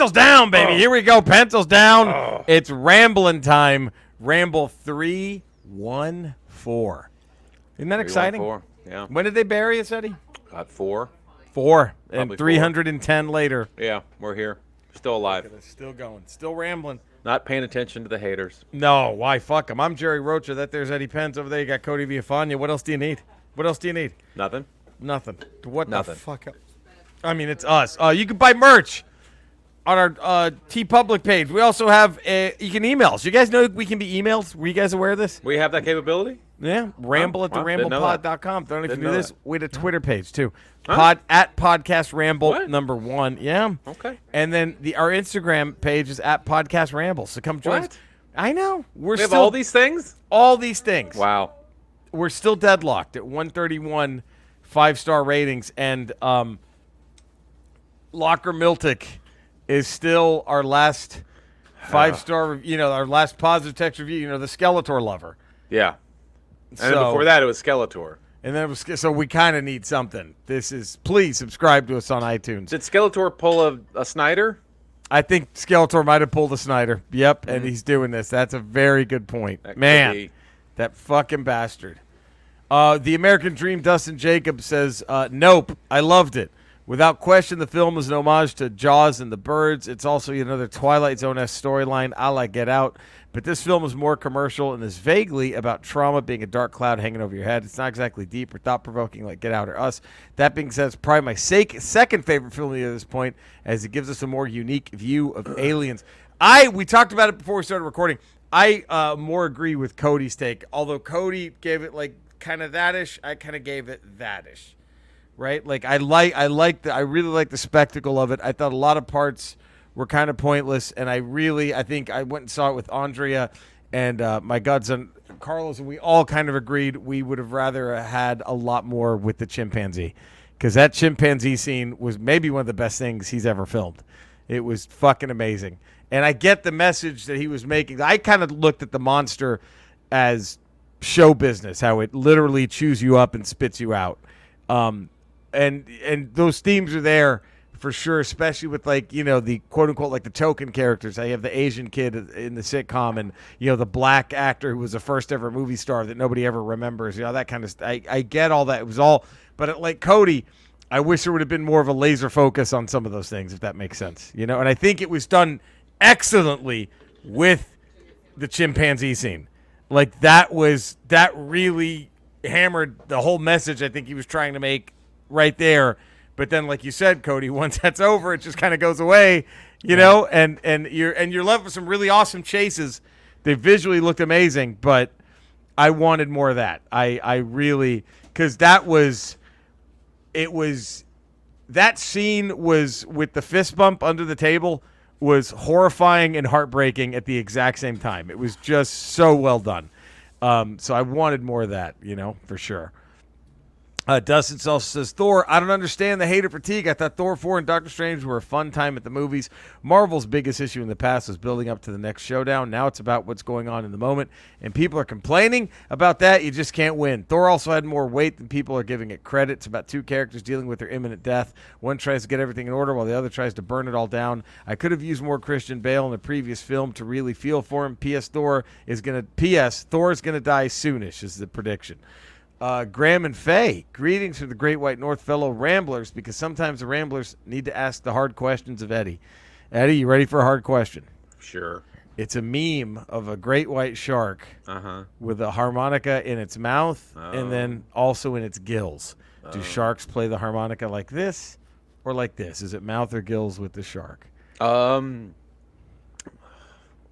Pencils down, baby. Oh. Here we go. Pencils down. Oh. It's rambling time. Ramble 314. Isn't that exciting? 314. Yeah. When did they bury us, Eddie? Got 4. 4. Probably And 4. 310 later. Yeah, we're here. Still alive. Still going. Still rambling. Not paying attention to the haters. No, why? Fuck them. I'm Jerry Rocha. That there's Eddie Pence. Over there you got Cody Villafana. What else do you need? What else do you need? Nothing. Nothing. What Nothing. the fuck? I mean, it's us. You can buy merch on our T-Public page. We also have you can email us. You guys know we can be emailed? Were you guys aware of this? We have that capability? Yeah. Ramble at theramblepod.com. Don't know if you knew this. We had a Twitter page, too. Huh? At Podcast Ramble, What? number 1. Yeah. Okay. And then our Instagram page is at Podcast Ramble. So come join us. What? I know. We have all these things? All these things. Wow. We're still deadlocked at 131 5-star ratings. And Locker Miltic is still our last 5-star, our last positive text review, the Skeletor lover. Yeah. And then before that, it was Skeletor. And then so we kind of need something. Please subscribe to us on iTunes. Did Skeletor pull a Snyder? I think Skeletor might have pulled a Snyder. Yep, and he's doing this. That's a very good point. That Man, could be. that fucking bastard. The American Dream, Dustin Jacobs says, nope, I loved it. Without question, the film is an homage to Jaws and the Birds. It's also another Twilight Zone-esque storyline a la Get Out. But this film is more commercial and is vaguely about trauma being a dark cloud hanging over your head. It's not exactly deep or thought-provoking like Get Out or Us. That being said, it's probably my second favorite film at this point, as it gives us a more unique view of aliens. We talked about it before we started recording. I more agree with Cody's take. Although Cody gave it like kind of that-ish, I kind of gave it that-ish. Right? Like I really like the spectacle of it. I thought a lot of parts were kind of pointless, and I think I went and saw it with Andrea and my godson Carlos, and we all kind of agreed we would have rather had a lot more with the chimpanzee, because that chimpanzee scene was maybe one of the best things he's ever filmed. It was fucking amazing. And I get the message that he was making. I kind of looked at the monster as show business, how it literally chews you up and spits you out. And those themes are there for sure, especially with the quote unquote like the token characters. I have the Asian kid in the sitcom, and the black actor who was the first ever movie star that nobody ever remembers. That kind of stuff. I get all that. It was all, but like Cody, I wish there would have been more of a laser focus on some of those things, if that makes sense. And I think it was done excellently with the chimpanzee scene. Like that really hammered the whole message I think he was trying to make right there. But then, like you said, Cody, once that's over, it just kind of goes away, know. And you're left with some really awesome chases. They visually looked amazing, but I wanted more of that. I really, because that scene was with the fist bump under the table was horrifying and heartbreaking at the exact same time. It was just so well done. So I wanted more of that, for sure. Dustin also says, Thor, I don't understand the hater fatigue. I thought Thor 4 and Doctor Strange were a fun time at the movies. Marvel's biggest issue in the past was building up to the next showdown. Now it's about what's going on in the moment, and people are complaining about that. You just can't win. Thor also had more weight than people are giving it credit. It's about two characters dealing with their imminent death. One tries to get everything in order while the other tries to burn it all down. I could have used more Christian Bale in the previous film to really feel for him. Thor is going to die soonish is the prediction. Graham and Faye, greetings from the Great White North, fellow Ramblers, because sometimes the Ramblers need to ask the hard questions of Eddie. Eddie, you ready for a hard question? Sure. It's a meme of a great white shark with a harmonica in its mouth and then also in its gills. Do sharks play the harmonica like this or like this? Is it mouth or gills with the shark? Well,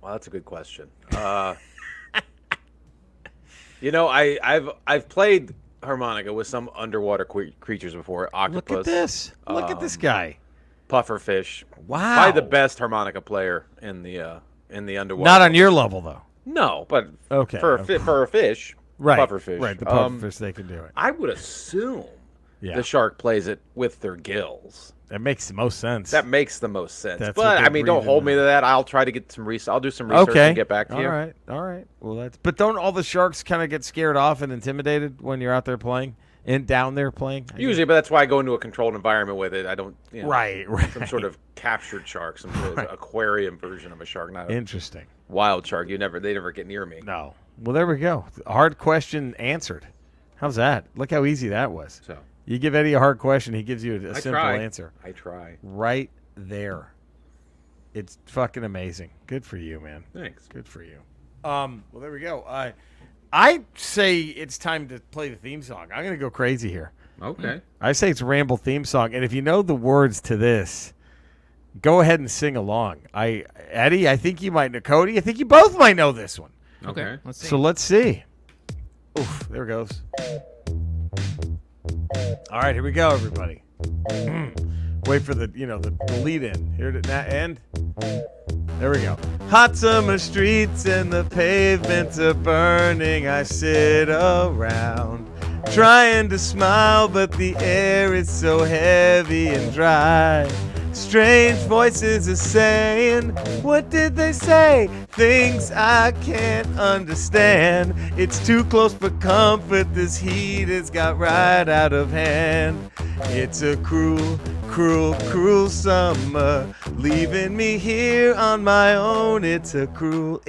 that's a good question. I've played harmonica with some underwater creatures before. Octopus. Look at this. Look at this guy. Pufferfish. Wow. Probably the best harmonica player in the underwater. Not on your level though. No, but okay. For a fish, right? Pufferfish. Right. The pufferfish, they can do it. I would assume the shark plays it with their gills. That makes the most sense. That makes the most sense. That's but I mean, don't hold me to that. I'll try to get some research. I'll do some research and get back to you. All right. Well, but don't all the sharks kind of get scared off and intimidated when you're out there playing? and down there playing? Usually, but that's why I go into a controlled environment with it. I don't, Right. some sort of captured shark, some sort of aquarium version of a shark, not a Interesting. wild shark. They never get near me. No. Well, there we go. Hard question answered. How's that? Look how easy that was. So you give Eddie a hard question, he gives you a simple answer. I try. Right there. It's fucking amazing. Good for you, man. Thanks. Good for you. Well, there we go. I say it's time to play the theme song. I'm going to go crazy here. Okay. I say it's a Ramble theme song, and if you know the words to this, go ahead and sing along. Eddie, I think you might know. Cody, I think you both might know this one. Okay. Let's see. So let's see. Oof, there it goes. All right, here we go, everybody. Wait for the lead in. Here to end. There we go. Hot summer streets and the pavements are burning. I sit around trying to smile, but the air is so heavy and dry. Strange voices are saying, what did they say? Things I can't understand. It's too close for comfort. This heat has got right out of hand. It's a cruel, cruel, cruel summer, leaving me here on my own. It's a cruel,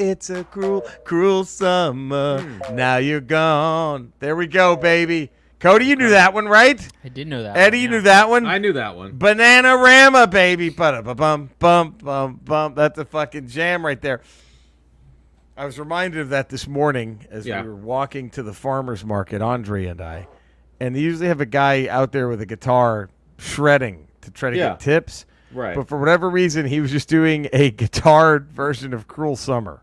cruel summer. Now you're gone. There we go, baby. Cody, you knew that one, right? I did know that. Eddie, you knew that one? I knew that one. Bananarama, baby. Bum. That's a fucking jam right there. I was reminded of that this morning as we were walking to the farmer's market, Andre and I. And they usually have a guy out there with a guitar shredding to try to get tips. Right. But for whatever reason, he was just doing a guitar version of Cruel Summer.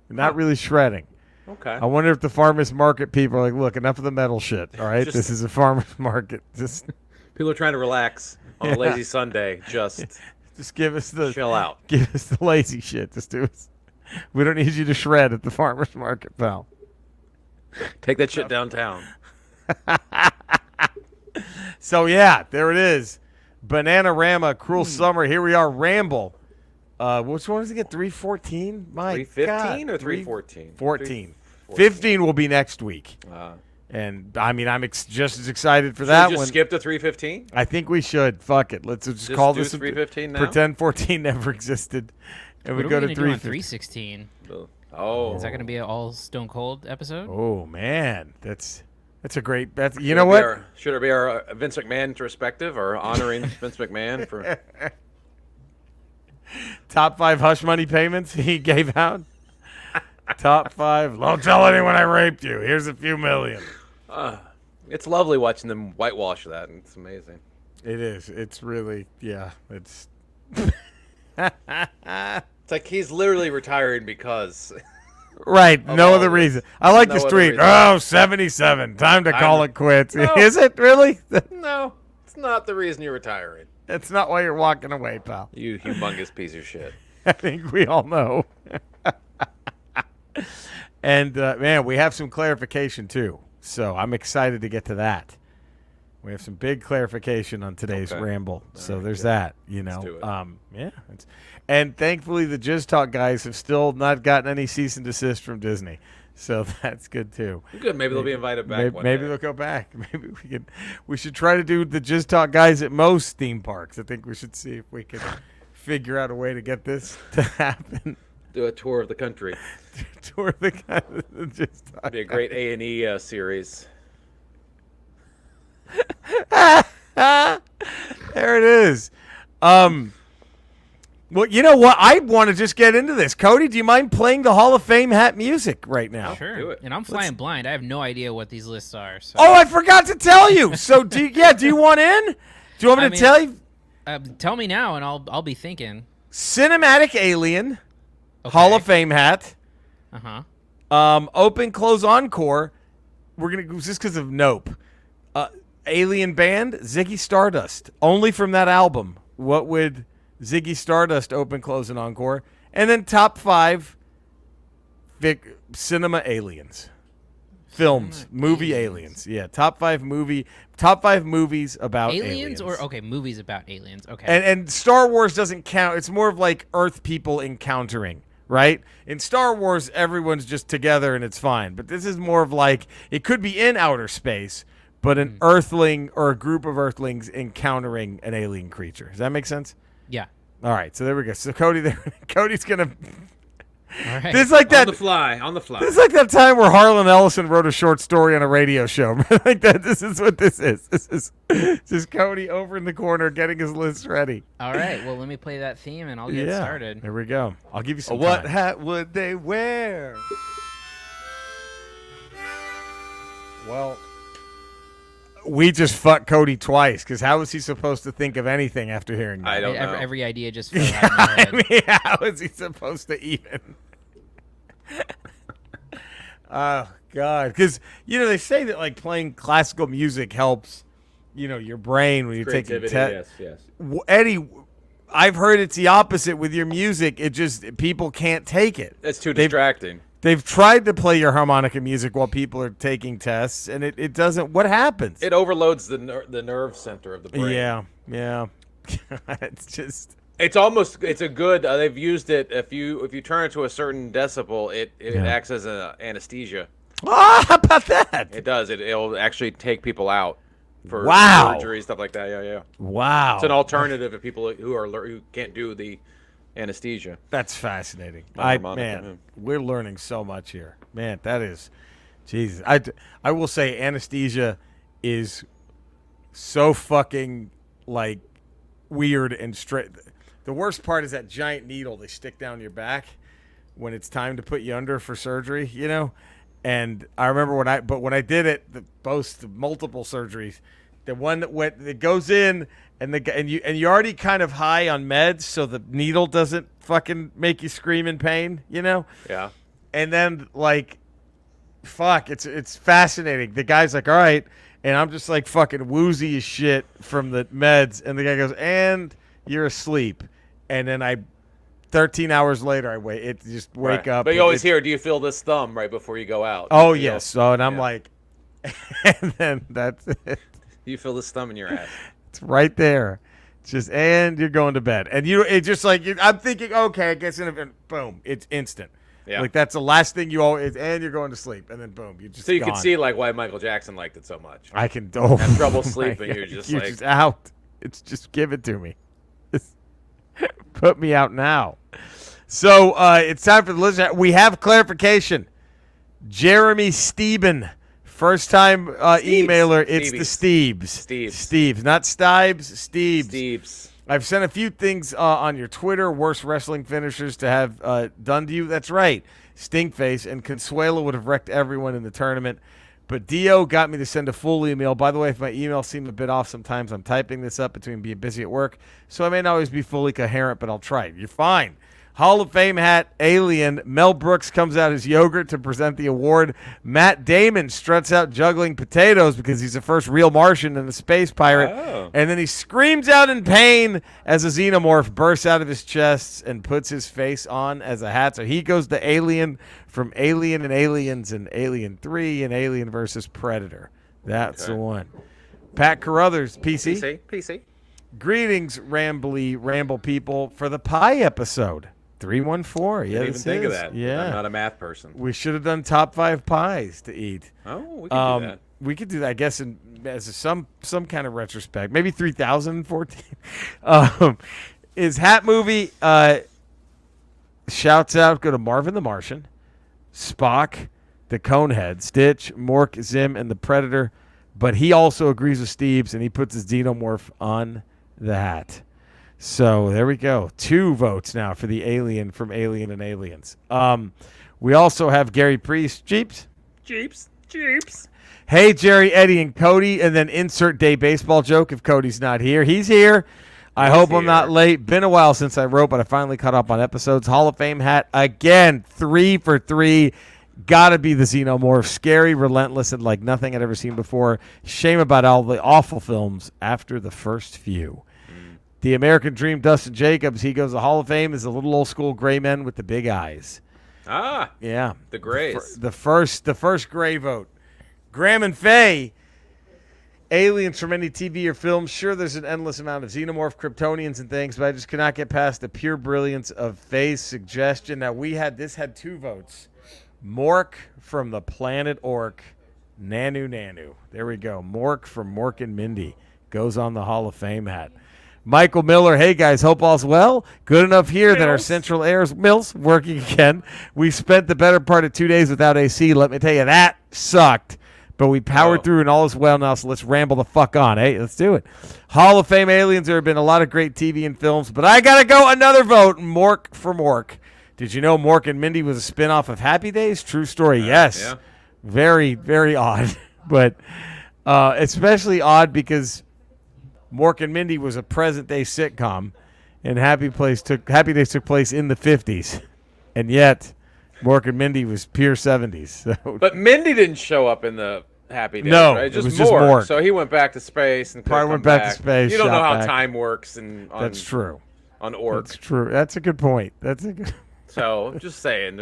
Not really shredding. Okay. I wonder if the farmer's market people are like, look, enough of the metal shit, all right? This is a farmer's market. Just people are trying to relax on a lazy Sunday. Just give us the chill out. Give us the lazy shit. Just do us. We don't need you to shred at the farmer's market, pal. Take that shit downtown. So yeah, there it is. Bananarama, Cruel Summer. Here we are, Ramble. Which one does it get? 314? My 315 God. or 314? 14. 15 will be next week. And I mean, I'm just as excited for that one. one. Skip to 315? I think we should. Fuck it. Let's just call this 315 now. Pretend 14 never existed, and we go to 316. Oh, is that going to be an all Stone Cold episode? Oh man, that's a great. You know what? Should it be our Vince McMahon retrospective or honoring Vince McMahon for top 5 hush money payments he gave out? Top 5. Don't tell anyone I raped you. Here's a few million. It's lovely watching them whitewash that. It's amazing. It is. It's really, it's. It's like he's literally retiring because. Right. No other reason. I like this tweet. Oh, 77. Time to call it quits. No. Is it really? No, it's not the reason you're retiring. It's not why you're walking away, pal. You humongous piece of shit. I think we all know. And, man, we have some clarification, too. So I'm excited to get to that. We have some big clarification on today's Ramble. So there's that, Let's do it. And thankfully the Jizz Talk guys have still not gotten any cease and desist from Disney. So that's good, too. Good. Maybe they'll be invited back one day. Maybe they'll go back. Maybe we should try to do the Jizz Talk guys at most theme parks. I think we should see if we can figure out a way to get this to happen. Do a tour of the country. Tour of the country. It'd be a great A&E series. There it is. Well, you know what? I want to just get into this. Cody, do you mind playing the Hall of Fame hat music right now? Sure. Do it. And I'm flying blind. I have no idea what these lists are. So. Oh, I forgot to tell you. So, do you want in? Do you want me to tell you? Tell me now, and I'll be thinking. Cinematic Alien, Hall of Fame hat. Open Close Encore. We're gonna just because of Nope. Alien Band, Ziggy Stardust. Only from that album. What would Ziggy Stardust open, close, and encore? And then top 5 cinema aliens. Films. Movie aliens. Yeah, top 5 movies about aliens. Or movies about aliens. Okay. And Star Wars doesn't count. It's more of like Earth people encountering, right? In Star Wars, everyone's just together and it's fine. But this is more of like, it could be in outer space, but an Earthling or a group of Earthlings encountering an alien creature. Does that make sense? Yeah. All right, so there we go. So Cody's gonna. All right. This is like that. On the fly. This is like that time where Harlan Ellison wrote a short story on a radio show. Like that. This is what this is. This is Cody over in the corner getting his list ready. All right. Well, let me play that theme and I'll get started. There we go. I'll give you some What time. hat would they wear? Well, we just fucked Cody twice because how was he supposed to think of anything after hearing that? I don't know. Every idea just fell out of my head. I mean, how is he supposed to even? Oh, God. Because, they say that, like, playing classical music helps, your brain when you're taking Creativity, yes. Eddie, I've heard it's the opposite with your music. It just, people can't take it. It's too distracting. They've tried to play your harmonica music while people are taking tests, and it doesn't. What happens? It overloads the nerve center of the brain. Yeah. It's just. It's a good. They've used it. If you turn it to a certain decibel, it acts as an anesthesia. Oh, how about that? It does. It'll actually take people out for surgery, stuff like that. Yeah. Wow. It's an alternative to people who can't do the anesthesia. That's fascinating. Harmonica, we're learning so much here. Man, that is, Jesus. I will say anesthesia is so fucking like weird and straight. The worst part is that giant needle they stick down your back when it's time to put you under for surgery, And I remember when I did it, the multiple surgeries, the one that goes in and you're already kind of high on meds, so the needle doesn't fucking make you scream in pain, Yeah. And then like, fuck, it's fascinating. The guy's like, all right, and I'm just like fucking woozy as shit from the meds, and the guy goes, and you're asleep, and then 13 hours later, I wake up. But you always hear, do you feel this thumb right before you go out? Oh, yes. So, and I'm like, and then that's it. You feel this thumb in your ass. It's right there. It's just, and you're going to bed. And it's just like, I'm thinking, okay, I guess, boom, it's instant. Yeah. Like, that's the last thing you always, and you're going to sleep. And then, boom, you just So you gone. can see, like, why Michael Jackson liked it so much. I can, Have trouble sleeping, you're just out. It's just give it to me. Just put me out now. So it's time for the listener. We have clarification. Jeremy Steeben, first time emailer. It's the Steebs. Steebs, not Stibes. Steebs. I've sent a few things on your Twitter. Worst wrestling finishers to have done to you. That's right. Stinkface and Consuelo would have wrecked everyone in the tournament. But Dio got me to send a full email. By the way, if my emails seem a bit off sometimes, I'm typing this up between being busy at work, so I may not always be fully coherent, but I'll try. You're fine. Hall of Fame hat, Alien. Mel Brooks comes out as yogurt to present the award. Matt Damon struts out juggling potatoes because he's the first real Martian and a space pirate. Oh. And then he screams out in pain as a xenomorph bursts out of his chest and puts his face on as a hat. So he goes to Alien from Alien and Aliens and Alien 3 and Alien versus Predator. That's the one. Pat Carruthers, PC. PC. Greetings, Ramble people, for the pie episode. 314. Yeah, Didn't even think of that. Yeah. I'm not a math person. We should have done top 5 pies to eat. Oh, we can do that. We could do that, I guess, as some kind of retrospect. Maybe 3014. His hat movie, shouts out, go to Marvin the Martian, Spock, the Conehead, Stitch, Mork, Zim, and the Predator. But he also agrees with Steve's, and he puts his xenomorph on the hat. So there we go. 2 votes now for the alien from Alien and Aliens. We also have Gary Priest. Jeeps. Hey, Jerry, Eddie, and Cody. And then insert day baseball joke if Cody's not here. He's here. I hope I'm not late. Been a while since I wrote, but I finally caught up on episodes. Hall of Fame hat again. 3 for 3. Gotta be the Xenomorph. Scary, relentless, and like nothing I'd ever seen before. Shame about all the awful films after the first few. The American Dream, Dustin Jacobs. He goes, the Hall of Fame is the little old school gray men with the big eyes. Ah. Yeah. The grays. The first gray vote. Graham and Faye. Aliens from any TV or film. Sure, there's an endless amount of xenomorph, Kryptonians, and things, but I just could not get past the pure brilliance of Faye's suggestion. Now, this had 2 votes. Mork from the planet Orc Nanu. There we go. Mork from Mork and Mindy goes on the Hall of Fame hat. Michael Miller, hey guys, hope all's well. Good enough here that our central air's Mills working again. We spent the better part of 2 days without AC. Let me tell you, that sucked. But we powered through and all is well now, so let's ramble the fuck on. Hey, let's do it. Hall of Fame aliens, there have been a lot of great TV and films, but I got to go another vote. Mork for Mork. Did you know Mork and Mindy was a spinoff of Happy Days? True story, yes. Yeah. Very, very odd. But especially odd because Mork and Mindy was a present-day sitcom, and Happy Days took place in the 50s. And yet, Mork and Mindy was pure 70s. So. But Mindy didn't show up in the Happy Days, No, right? it was just Mork. So he went back to space and Probably went back to space. You don't know how back. time works That's true. On Orc. That's true. That's a good point. So I'm just saying,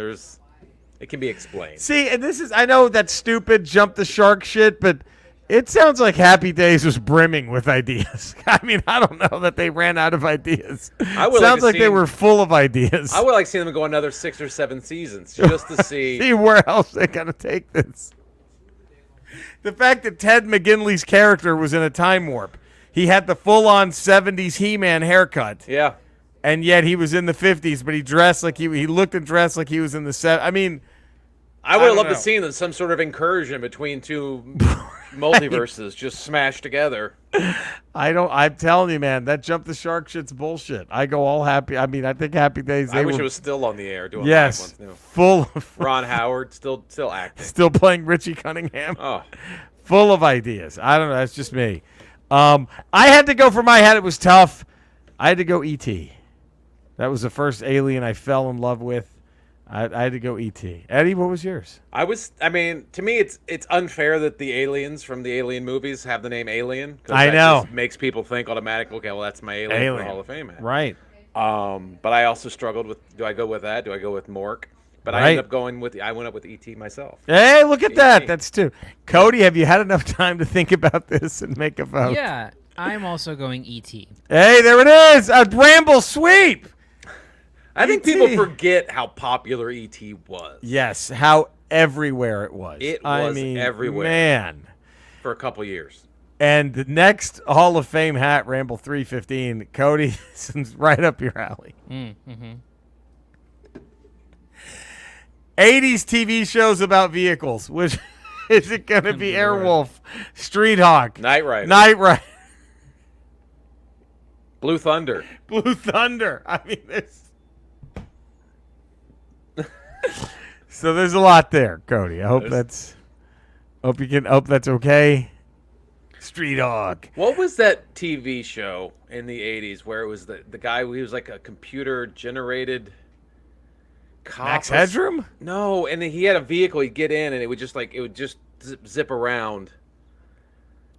it can be explained. See, and I know that's stupid, jump the shark shit, but it sounds like Happy Days was brimming with ideas. I mean, I don't know that they ran out of ideas. Sounds like they were full of ideas. I would like to see them go another 6 or 7 seasons just to see where else they're going to take this. The fact that Ted McGinley's character was in a time warp. He had the full-on 70s He-Man haircut. Yeah. And yet he was in the 50s, but he dressed like he looked and dressed like he was in the 70s. I mean, I would have loved to see some sort of incursion between two multiverses just smashed together. I'm telling you, man, that jump the shark shit's bullshit. I go all happy. I mean, I think Happy Days. I wish it was still on the air doing yes, live ones. Full of Ron Howard still acting, still playing Richie Cunningham. Oh, full of ideas. I don't know. That's just me. I had to go for my hat. It was tough. I had to go E.T. That was the first alien I fell in love with. I had to go E.T. Eddie, what was yours? I mean, to me, it's unfair that the aliens from the Alien movies have the name Alien. I know. Just makes people think automatically, okay, well, that's my alien. For Hall of Fame. Right. But I also struggled with, do I go with that? Do I go with Mork? But I ended up I went up with E.T. myself. Hey, look at that. That's two. Cody, have you had enough time to think about this and make a vote? Yeah, I'm also going E.T. Hey, there it is. A Ramble sweep. I think people forget how popular E.T. was. Yes, how everywhere it was. It was everywhere. Man. For a couple years. And the next Hall of Fame hat, Ramble 315, Cody, is right up your alley. 80s TV shows about vehicles. Which is it going to be? Airwolf, Street Hawk, Knight Rider. Blue Thunder. I mean, so there's a lot there, Cody. I hope that's okay. Street Hawk. What was that TV show in the 80s where it was the guy who was like a computer generated cop? Max Headroom? No, and he had a vehicle. He'd get in and it would just zip around.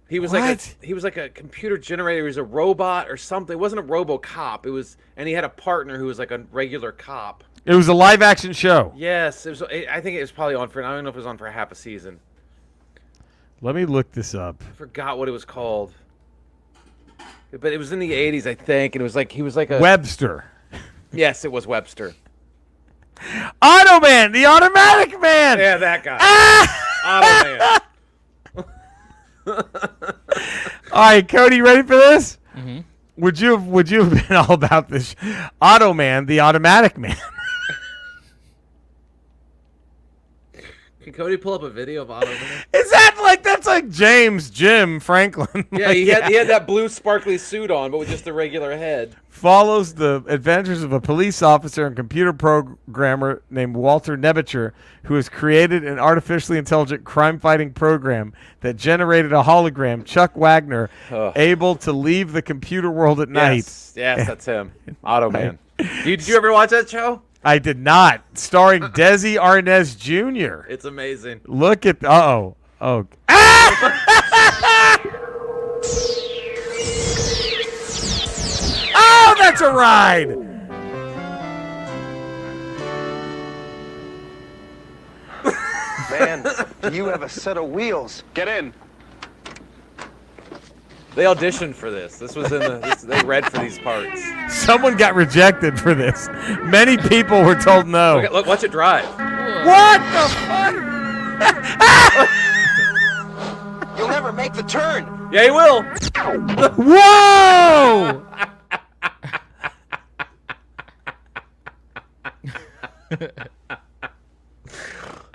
He was like a computer generator. He was a robot or something. It wasn't a RoboCop. And he had a partner who was like a regular cop. It was a live action show. Yes, it was. I think it was probably on for. I don't know if it was on for half a season. Let me look this up. I forgot what it was called. But it was in the 80s, I think, and it was like he was like a Webster. Yes, it was Webster. Automan, the automatic man. Yeah, that guy. Automan. All right, Cody, ready for this? Mm-hmm. Would you have been all about this? Automan, the automatic man. Can Cody pull up a video of Automan? Is that that's like Jim Franklin? Yeah, he had that blue sparkly suit on, but with just a regular head. Follows the adventures of a police officer and computer programmer named Walter Nebicher, who has created an artificially intelligent crime-fighting program that generated a hologram, Chuck Wagner, able to leave the computer world at night. Yes, that's him. Automan. Did you ever watch that show? I did not. Starring Desi Arnaz Jr. It's amazing. Look at oh. Ah! Oh, that's a ride. Man, do you have a set of wheels? Get in. They auditioned for this. This was they read for these parts. Someone got rejected for this. Many people were told no. Look, watch it drive. What the fuck? You'll never make the turn. Yeah, he will. Whoa!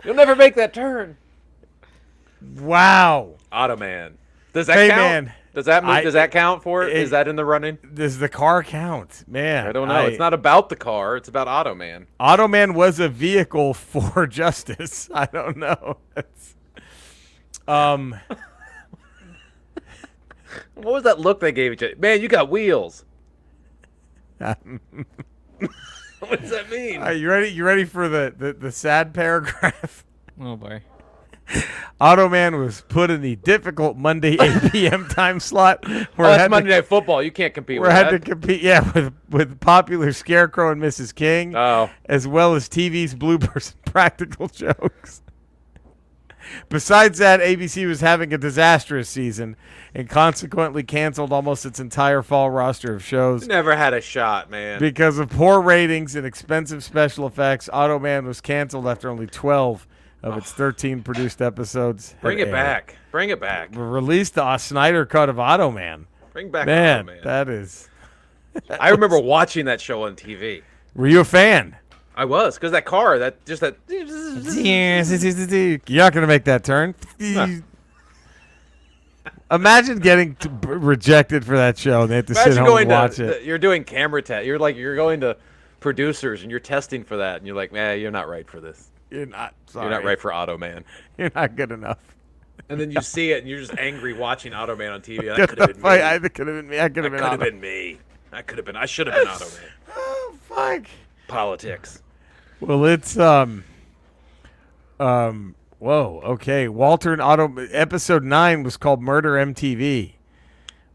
You'll never make that turn. Wow. Automan. Does that Hey, count? man. Does that count for it? Is that in the running? Does the car count? Man. I don't know. It's not about the car. It's about Automan. Automan was a vehicle for justice. I don't know. What was that look they gave each other? Man, you got wheels. What does that mean? Are you ready? You ready for the sad paragraph? Oh boy. Automan was put in the difficult Monday 8 p.m. time slot where That's Monday Night Football. You can't compete with had that. to compete, with popular Scarecrow and Mrs. King, as well as TV's bloopers and practical jokes. Besides that, ABC was having a disastrous season and consequently canceled almost its entire fall roster of shows. Never had a shot, man. Because of poor ratings and expensive special effects, Automan was canceled after only 12 of its 13 produced episodes. Bring it back. Bring it back. Released the Snyder cut of Automan. Bring back Man, Automan. that is... I remember watching that show on TV. Were you a fan? I was, because that car, You're not going to make that turn. Imagine getting rejected for that show and they have to sit home and watch it. You're doing camera test. You're going to producers and you're testing for that, and you're like, man, you're not right for this. You're not. Sorry. You're not right for Automan. You're not good enough. And then you see it, and you're just angry watching Automan on TV. That could have been me. I could have been me. I could have been me. I could have been. I should have been Automan. Oh, fuck. Politics. Well, it's whoa, okay. Walter and episode 9 was called Murder MTV.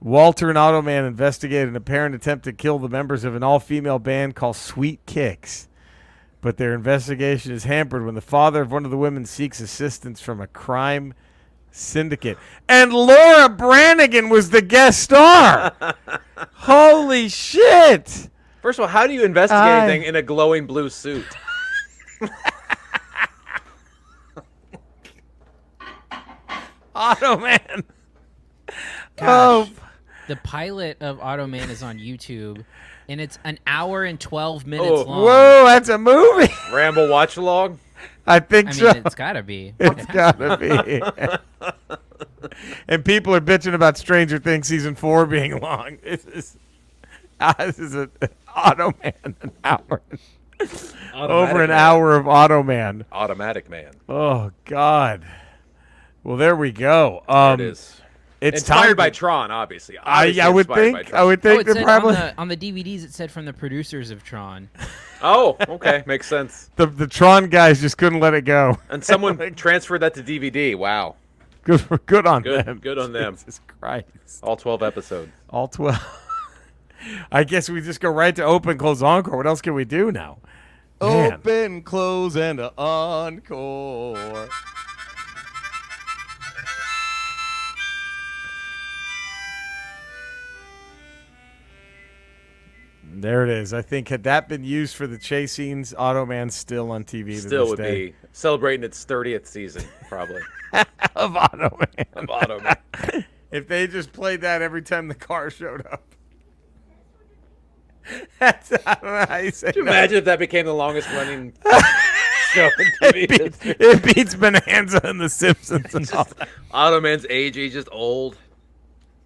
Walter and Automan investigate an apparent attempt to kill the members of an all-female band called Sweet Kicks. But their investigation is hampered when the father of one of the women seeks assistance from a crime syndicate. And Laura Branigan was the guest star. Holy shit. First of all, how do you investigate anything in a glowing blue suit? Automan. Gosh. The pilot of Automan is on YouTube, and it's an hour and 12 minutes long. Whoa, that's a movie. Ramble watch along? I think so. It's gotta be. It's gotta be. And people are bitching about Stranger Things season 4 being long. This is an Automan, an hour. Over an hour of Automan. Automatic Man. Oh God. Well, there we go. There it is. It's inspired by Tron, obviously. I would think. I would think it that probably on the DVDs. It said from the producers of Tron. Oh, okay, makes sense. The Tron guys just couldn't let it go. And someone transferred that to DVD. Wow. Good on them. Good on them. Jesus Christ. All 12 episodes. All 12. I guess we just go right to open, close, encore. What else can we do now? Man. Open, close, and a encore. There it is. I think had that been used for the chase scenes, Automan's still on TV. Still would day. be celebrating its 30th season, probably. of Automan. Of Automan. If they just played that every time the car showed up. I don't know how you say Could you that. imagine if that became the longest running show in TV history? It beats Bonanza and The Simpsons and all that. Automan's age, he's just old.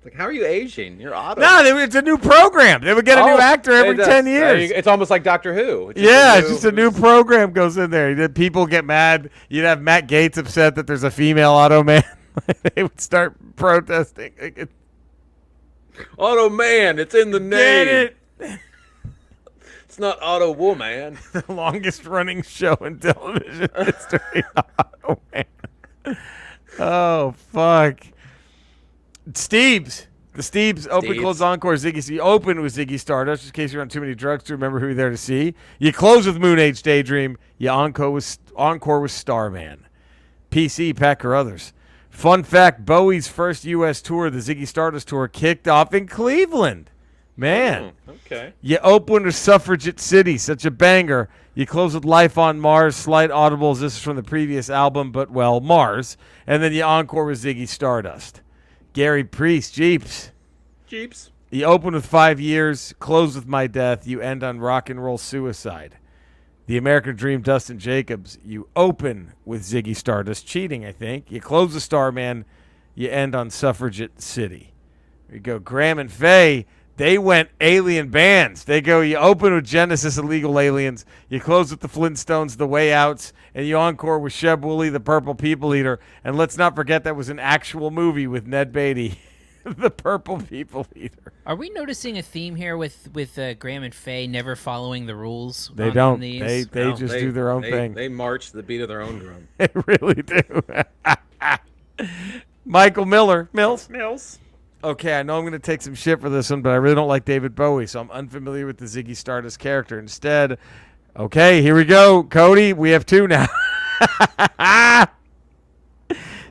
Like, how are you aging? You're Otto. No, it's a new program. They would get a new actor every 10 years. It's almost like Doctor Who. It's just a new program goes in there. People get mad. You'd have Matt Gaetz upset that there's a female Automan. They would start protesting. Automan, it's in the name. Get it? It's not Auto Woman. The longest running show in television history. Automan. Oh, fuck. Steve's. The Steve's open, close, encore, Ziggy. So you open with Ziggy Stardust, just in case you're on too many drugs to remember who you're there to see. You close with Moon Age Daydream. You encore with Starman. PC, Pat Carruthers. Fun fact, Bowie's first U.S. tour, the Ziggy Stardust Tour, kicked off in Cleveland. Man. Okay. You open with Suffragette City, such a banger. You close with Life on Mars, slight audibles. This is from the previous album, but, well, Mars. And then you encore with Ziggy Stardust. Gary Priest, Jeeps. You open with 5 Years, close with My Death. You end on Rock and Roll Suicide. The American Dream, Dustin Jacobs. You open with Ziggy Stardust, Cheating, I think. You close with Starman. You end on Suffragette City. There you go. Graham and Faye. They went alien bands. They go, you open with Genesis, Illegal Aliens. You close with the Flintstones, The Way Outs. And you encore with Sheb Woolley, The Purple People Eater. And let's not forget that was an actual movie with Ned Beatty, The Purple People Eater. Are we noticing a theme here with Graham and Faye never following the rules? They on don't. These? They just do their own thing. They march to the beat of their own drum. They really do. Michael Mills. Okay, I know I'm going to take some shit for this one, but I really don't like David Bowie, so I'm unfamiliar with the Ziggy Stardust character. Instead, okay, here we go. Cody, we have 2 now.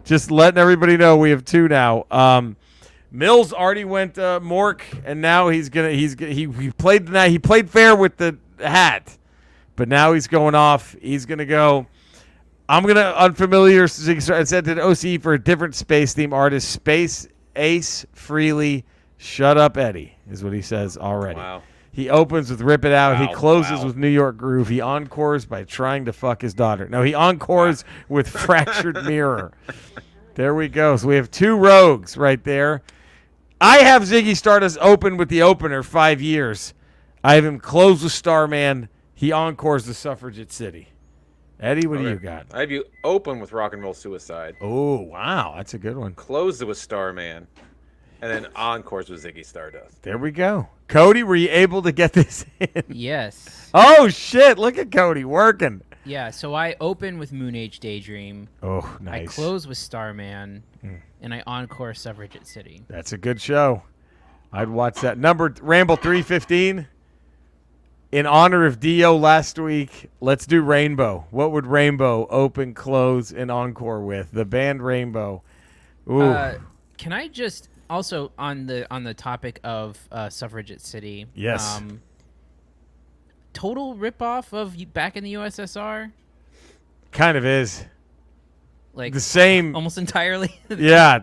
Just letting everybody know we have 2 now. Mills already went Mork, and now he played tonight. He played fair with the hat, but now he's going off. He's going to go. I'm going to unfamiliar Ziggy Stardust. I said to OC for a different space theme artist, Space Ace Freely, Shut Up Eddie, is what he says already. Wow. He opens with Rip It Out. Wow, He closes wow. with New York Groove. He encores by Trying to Fuck His Daughter. No, he encores with Fractured Mirror. There we go. So we have 2 rogues right there. I have Ziggy Stardust open with the opener, 5 Years. I have him close with Starman. He encores the Suffragette City. Eddie, what do you got? I have you open with Rock and Roll Suicide, Oh, wow. That's a good one. close it with Starman, and then encores with Ziggy Stardust. There we go. Cody, were you able to get this in? Yes. Oh, shit. Look at Cody working. Yeah, so I open with Moon Age Daydream. Oh, nice. I close with Starman, and I encore Suffragette City. That's a good show. I'd watch that. Ramble 315. In honor of Dio last week, let's do Rainbow. What would Rainbow open, close, and encore with? The band Rainbow. Ooh. Can I just also on the topic of Suffragette City? Yes. Total ripoff of Back in the USSR. Kind of is. Like The same. almost entirely. Yeah.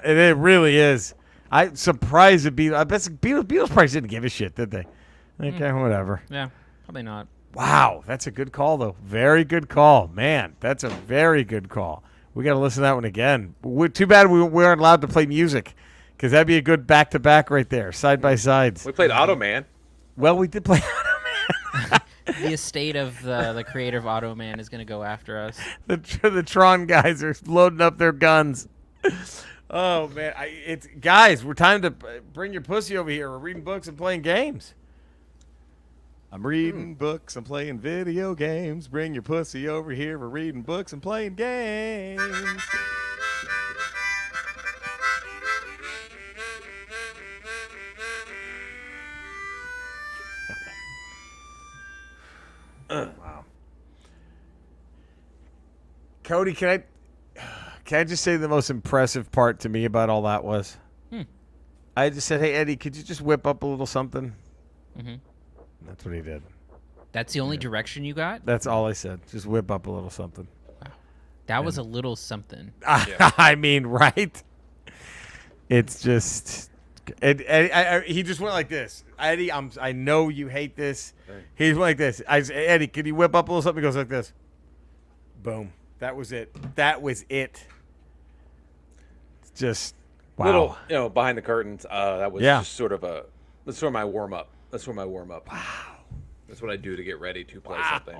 It really is. I'm surprised the Beatles. I bet the Beatles probably didn't give a shit, did they? Okay, whatever. Yeah, probably not. Wow, that's a good call, though. Very good call. Man, that's a very good call. We got to listen to that one again. Too bad we aren't allowed to play music, because that'd be a good back-to-back right there, side-by-sides. We played Automan. Well, we did play Automan. The estate of the creator of Automan is going to go after us. The Tron guys are loading up their guns. Oh, man. Guys, we're time to bring your pussy over here. We're reading books and playing games. I'm reading books, I'm playing video games. Bring your pussy over here. We're reading books and playing games. Wow. Cody, can I just say the most impressive part to me about all that was? I just said, hey, Eddie, could you just whip up a little something? Mm-hmm. That's what he did. That's the only direction you got? That's all I said. Just whip up a little something. That was a little something. I mean, right? It's just... he just went like this. Eddie, I know you hate this. He just went like this. I said, Eddie, can you whip up a little something? He goes like this. Boom. That was it. That was it. It's just, wow. Little, behind the curtains. That was just sort of my warm up. That's sort of my warm up. Wow. That's what I do to get ready to play something.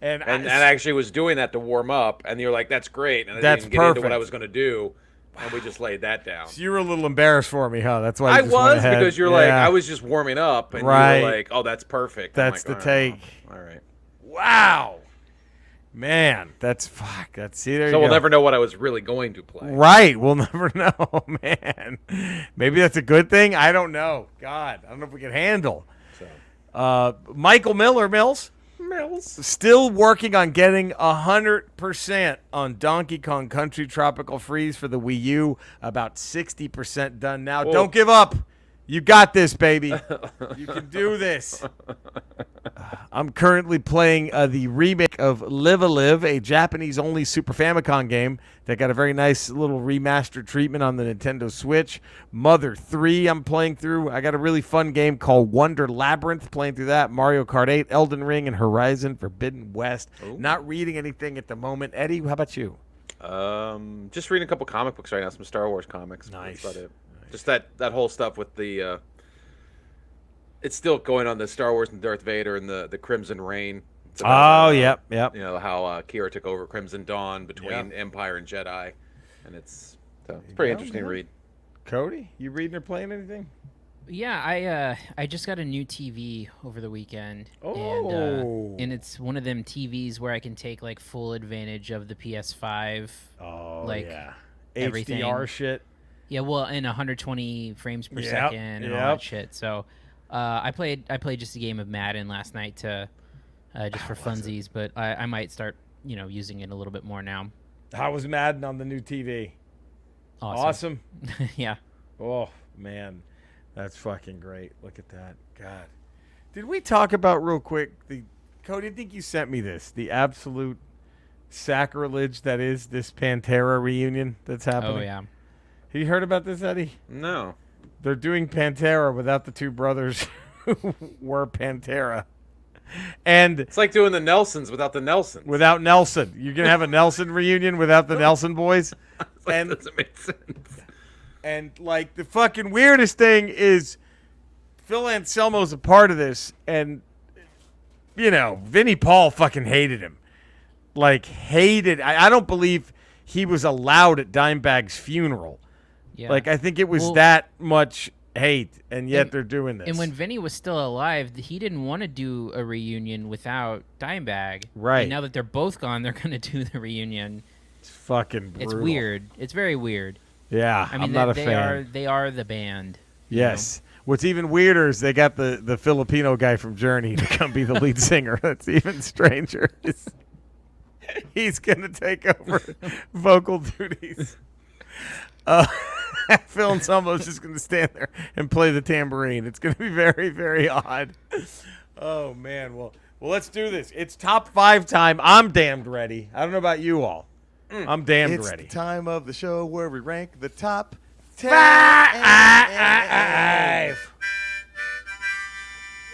And I actually was doing that to warm up, and you're like, "That's great," and I didn't get into what I was going to do, and we just laid that down. So you were a little embarrassed for me, huh? That's why I you just went was ahead. because you're like, I was just warming up, and you were like, "Oh, that's perfect." That's I'm like, the take. All right. Wow, man, that's fuck. See, there you go. So we'll never know what I was really going to play. Right, we'll never know, man. Maybe that's a good thing. I don't know. God, I don't know if we can handle. So. Michael Mills. Still working on getting 100% on Donkey Kong Country Tropical Freeze for the Wii U. About 60% done now. Whoa. Don't give up. You got this, baby. You can do this. I'm currently playing the remake of Live a Live, a Japanese-only Super Famicom game that got a very nice little remastered treatment on the Nintendo Switch. Mother 3 I'm playing through. I got a really fun game called Wonder Labyrinth, playing through that. Mario Kart 8, Elden Ring, and Horizon Forbidden West. Ooh. Not reading anything at the moment. Eddie, how about you? Just reading a couple comic books right now, some Star Wars comics. Nice. That's about it. Just that whole stuff with the it's still going on, the Star Wars and Darth Vader and the Crimson Reign. It's about, Yep. You know how Kira took over Crimson Dawn between Empire and Jedi, and it's pretty interesting to read. Cody, you reading or playing anything? Yeah, I just got a new TV over the weekend, and it's one of them TVs where I can take like full advantage of the PS5. Oh, like yeah. everything. HDR shit. Yeah, well, and 120 frames per second and all that shit. So, I played just a game of Madden last night to just for funsies, but I might start using it a little bit more now. How was Madden on the new TV? Awesome. Yeah. Oh man, that's fucking great. Look at that. God, did we talk about real quick Cody? I think you sent me this. The absolute sacrilege that is this Pantera reunion that's happening. Oh yeah. Have you heard about this, Eddie? No. They're doing Pantera without the two brothers who were Pantera. And It's like doing the Nelsons without the Nelsons. without Nelson. You're going to have a Nelson reunion without the Nelson boys? That doesn't make sense. And, like, the fucking weirdest thing is Phil Anselmo's a part of this, and, Vinnie Paul fucking hated him. Like, hated. I don't believe he was allowed at Dimebag's funeral. Yeah. Like, I think it was that much hate, and yet they're doing this. And when Vinny was still alive, he didn't want to do a reunion without Dimebag. Right. And now that they're both gone, they're going to do the reunion. It's fucking brutal. It's weird. It's very weird. Yeah, I mean, I'm not a fan. They are the band. Yes. What's even weirder is they got the Filipino guy from Journey to come be the lead singer. That's even stranger. He's going to take over vocal duties. Phil Anselmo's just going to stand there and play the tambourine. It's going to be very, very odd. Oh, man. Well, let's do this. It's top 5 time. I'm damned ready. I don't know about you all. I'm damned ready. It's the time of the show where we rank the top 10. 5.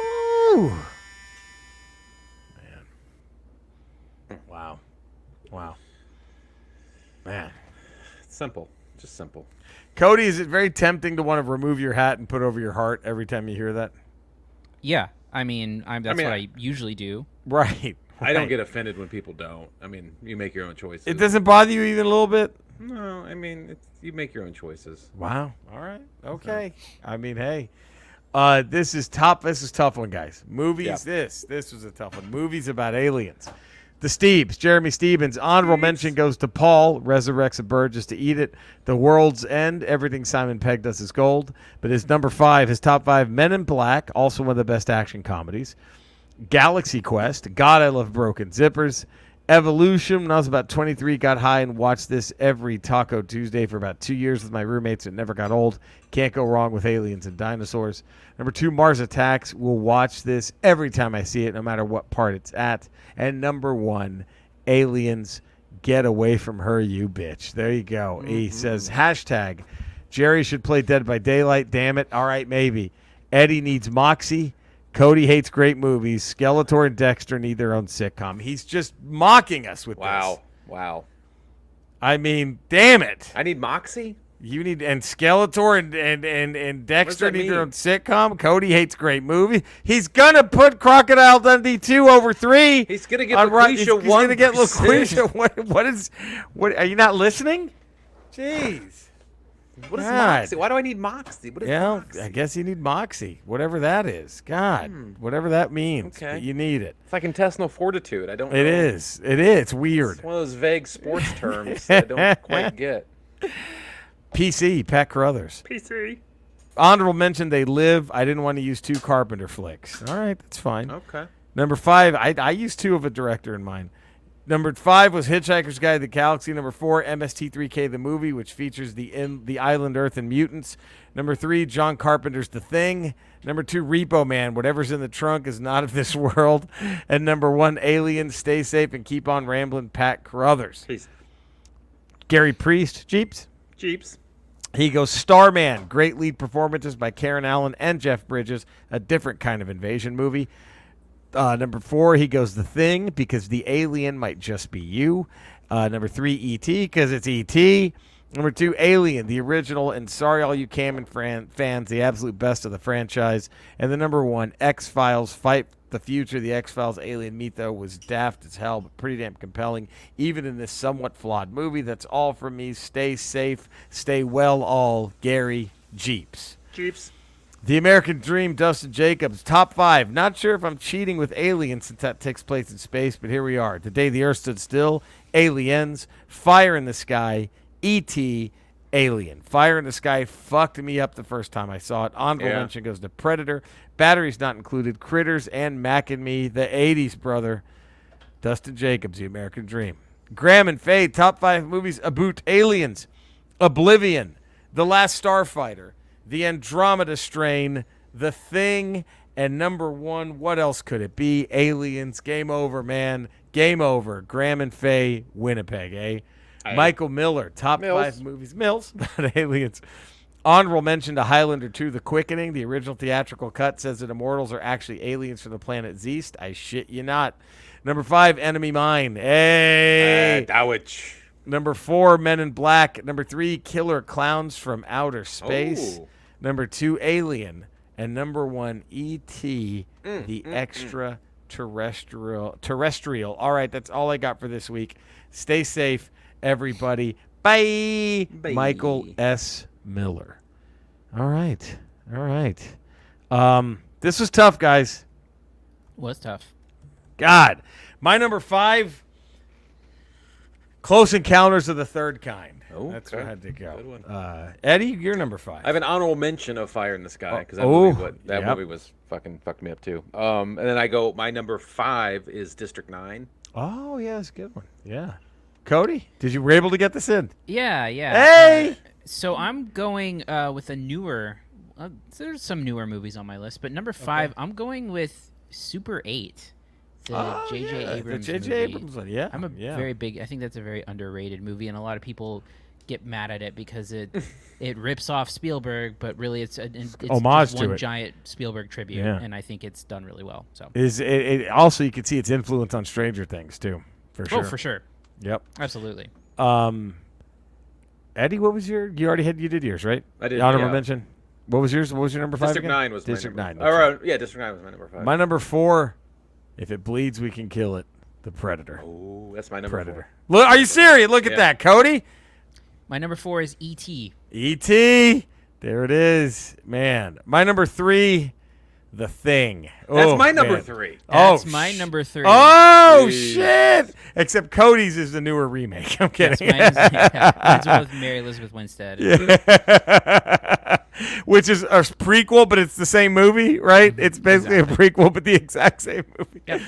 Ooh. Man. Wow. Man. It's simple. Just simple. Cody, is it very tempting to want to remove your hat and put over your heart every time you hear that? Yeah. I mean, that's what I usually do. Right. I don't get offended when people don't. I mean, you make your own choices. It doesn't bother you even a little bit? No, I mean, you make your own choices. Wow. All right. Okay. I mean, hey. This is tough one, guys. Movies, Yeah. this was a tough one. Movies about aliens. The Steebs, Jeremy Stevens. Honorable mention goes to Paul, resurrects a bird just to eat it. The World's End, everything Simon Pegg does is gold. But his top 5, Men in Black, also one of the best action comedies. Galaxy Quest, God, I Love Broken Zippers. Evolution, when I was about 23, got high and watched this every Taco Tuesday for about 2 years with my roommates. It never got old. Can't go wrong with aliens and dinosaurs. Number 2, Mars Attacks. Will watch this every time I see it, no matter what part it's at. And number 1, Aliens, Get Away From Her, You Bitch. There you go. He says, hashtag, Jerry should play Dead by Daylight. Damn it. All right, maybe. Eddie needs Moxie. Cody hates great movies. Skeletor and Dexter need their own sitcom. He's just mocking us with this. Wow. I mean, damn it. I need Moxie? You need and Skeletor and Dexter that need their mean? own sitcom. Cody hates great movie. He's gonna put Crocodile Dundee 2 over 3. He's gonna get on LaQuisha He's gonna get 1%. LaQuisha. What are you not listening? Jeez. What is God. Moxie? Why do I need Moxie? What is Yeah, Moxie? I guess you need Moxie, whatever that is. God, whatever that means. Okay. But you need it. It's like intestinal fortitude. I don't know. It is. It's weird. It's one of those vague sports terms that I don't quite get. PC, Pat Carruthers. PC. Honorable mention, They Live. I didn't want to use 2 Carpenter flicks. All right, that's fine. Okay. Number 5, I used 2 of a director in mind. Number 5 was Hitchhiker's Guide to the Galaxy. Number 4, MST3K the movie, which features the island Earth and mutants. Number 3, John Carpenter's The Thing. Number 2, Repo Man. Whatever's in the trunk is not of this world. And number 1, Alien. Stay safe and keep on rambling. Pat Carruthers. Peace. Gary Priest, Jeeps. He goes Starman. Great lead performances by Karen Allen and Jeff Bridges. A different kind of invasion movie. Number 4, he goes The Thing, because the alien might just be you. Number 3, E.T., because it's E.T. Number 2, Alien, the original, and sorry all you Cameron fans, the absolute best of the franchise. And the number 1, X-Files, Fight the Future. The X-Files alien meet, though, was daft as hell, but pretty damn compelling, even in this somewhat flawed movie. That's all from me. Stay safe. Stay well, all. Gary Jeeps. The American Dream, Dustin Jacobs. Top 5. Not sure if I'm cheating with Aliens since that takes place in space, but here we are. The Day the Earth Stood Still, Aliens, Fire in the Sky, E.T., Alien. Fire in the Sky fucked me up the first time I saw it. Honorable mention goes to Predator. Batteries not included. Critters and Mac and Me, the 80s brother. Dustin Jacobs, The American Dream. Graham and Faye, top 5 movies about aliens. Oblivion, The Last Starfighter, The Andromeda Strain, The Thing, and number 1, what else could it be? Aliens. Game over, man. Game over. Graham and Faye, Winnipeg, eh? Michael Miller, top 5 movies. Mills, about aliens. Honorable mention to Highlander 2, The Quickening. The original theatrical cut says that immortals are actually aliens from the planet Zeist. I shit you not. Number 5, Enemy Mine. Hey! Dowich. Number 4, Men in Black. Number 3, Killer Clowns from Outer Space. Number 2, Alien. And number 1, E.T., the extraterrestrial. All right, that's all I got for this week. Stay safe, everybody. Bye. Michael S. Miller. All right. This was tough, guys. Was tough. God. My number 5, Close Encounters of the Third Kind. That's where I had to go. Good one. Eddie, you're number 5. I have an honorable mention of Fire in the Sky because that yep. movie was fucking fucked me up too. And then I go. My number 5 is District 9. Oh yeah, that's a good one. Yeah. Cody, were able to get this in? Yeah. Hey. So I'm going with a newer. There's some newer movies on my list, but number 5, I'm going with Super 8. The J.J. Abrams the J.J. movie. Abrams one, yeah. I'm very big. I think that's a very underrated movie, and a lot of people get mad at it because it rips off Spielberg, but really it's homage just to one it. giant Spielberg tribute, and I think it's done really well. So also you can see its influence on Stranger Things too, for sure. Oh, for sure. Yep. Absolutely. Eddie, what was you did yours, right? I did. Honorable mention. What was yours? What was your number 5 District again? 9 was District my 9. number. District 9 was my number 5. My number 4. If it bleeds, we can kill it. The Predator. Oh, that's my number Predator. 4. Look, are you serious? Look at that, Cody. My number 4 is E.T. E.T. There it is, man. My number 3, The Thing. That's my number 3. That's my number 3. Oh shit! Except Cody's is the newer remake. I'm kidding. Yes, mine's with Mary Elizabeth Winstead. Which is a prequel, but it's the same movie, right? It's basically a prequel, but the exact same movie. Yep.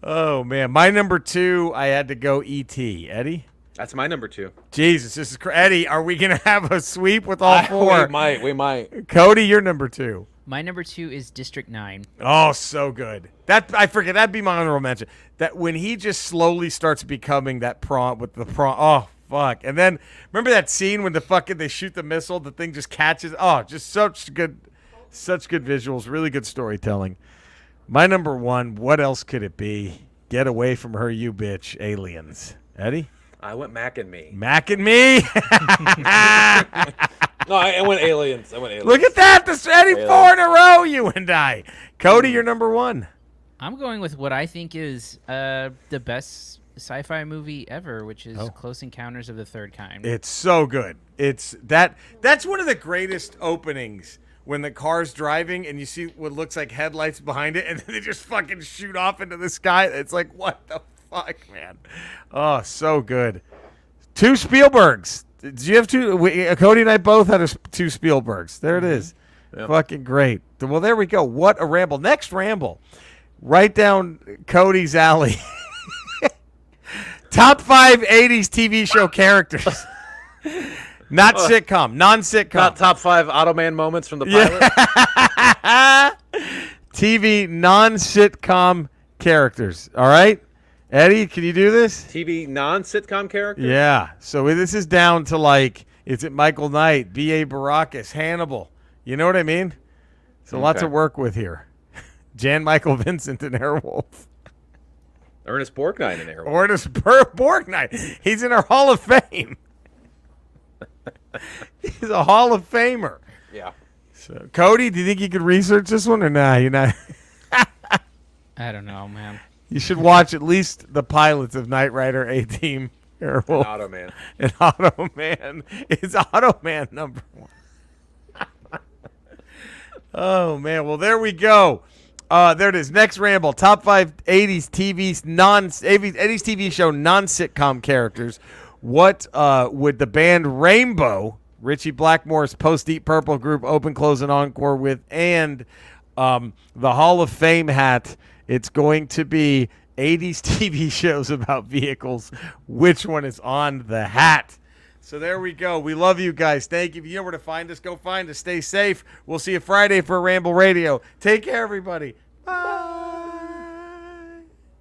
Oh man, my number 2, I had to go E.T. Eddie. That's my number 2. Jesus, this is Eddie. Are we gonna have a sweep with all 4? We might. Cody, you're number 2. My number 2 is District 9. Oh, so good. I forget. That'd be my honorable mention. That when he just slowly starts becoming that prawn with the prawn. Oh, fuck. And then remember that scene when they shoot the missile, the thing just catches. Oh, just such good visuals. Really good storytelling. My number 1. What else could it be? Get away from her, you bitch. Aliens. Eddie. I went Mac and Me. Mac and Me. No, I went Aliens. Look at that. This Eddie 4 in a row. You and I. Cody, you're number 1. I'm going with what I think is the best sci-fi movie ever, which is Close Encounters of the Third Kind. It's so good. That's one of the greatest openings when the car's driving and you see what looks like headlights behind it and then they just fucking shoot off into the sky. It's like, what the fuck, man? Oh, so good. 2 Spielbergs. Did you have 2? Cody and I both had 2 Spielbergs. There it is. Yep. Fucking great. Well, there we go. What a ramble. Next ramble. right down Cody's alley. Top 5 80s TV show characters. Not sitcom, non-sitcom. Not top 5 Automan moments from the pilot. TV non-sitcom characters. All right? Eddie, can you do this? TV non-sitcom character? Yeah. So this is down to like, is it Michael Knight, B.A. Baracus, Hannibal? You know what I mean? So lots to work with here. Jan Michael Vincent and Airwolf. Ernest Borgnine in Airwolf. Ernest Borgnine. He's in our Hall of Fame. He's a Hall of Famer. Yeah. So, Cody, do you think you could research this one or nah? You're not. I don't know, man. You should watch at least the pilots of Knight Rider, A-Team, Airwolf, Automan. and Automan. It's Automan number 1. Oh man! Well, there we go. There it is. Next ramble. Top 5 80s TV show non-sitcom characters. What would the band Rainbow, Richie Blackmore's post-Deep Purple group, open, close, and encore with, and the Hall of Fame hat? It's going to be 80s TV shows about vehicles. Which one is on the hat? So there we go. We love you guys. Thank you. If you know where to find us, go find us. Stay safe. We'll see you Friday for Ramble Radio. Take care, everybody. Bye.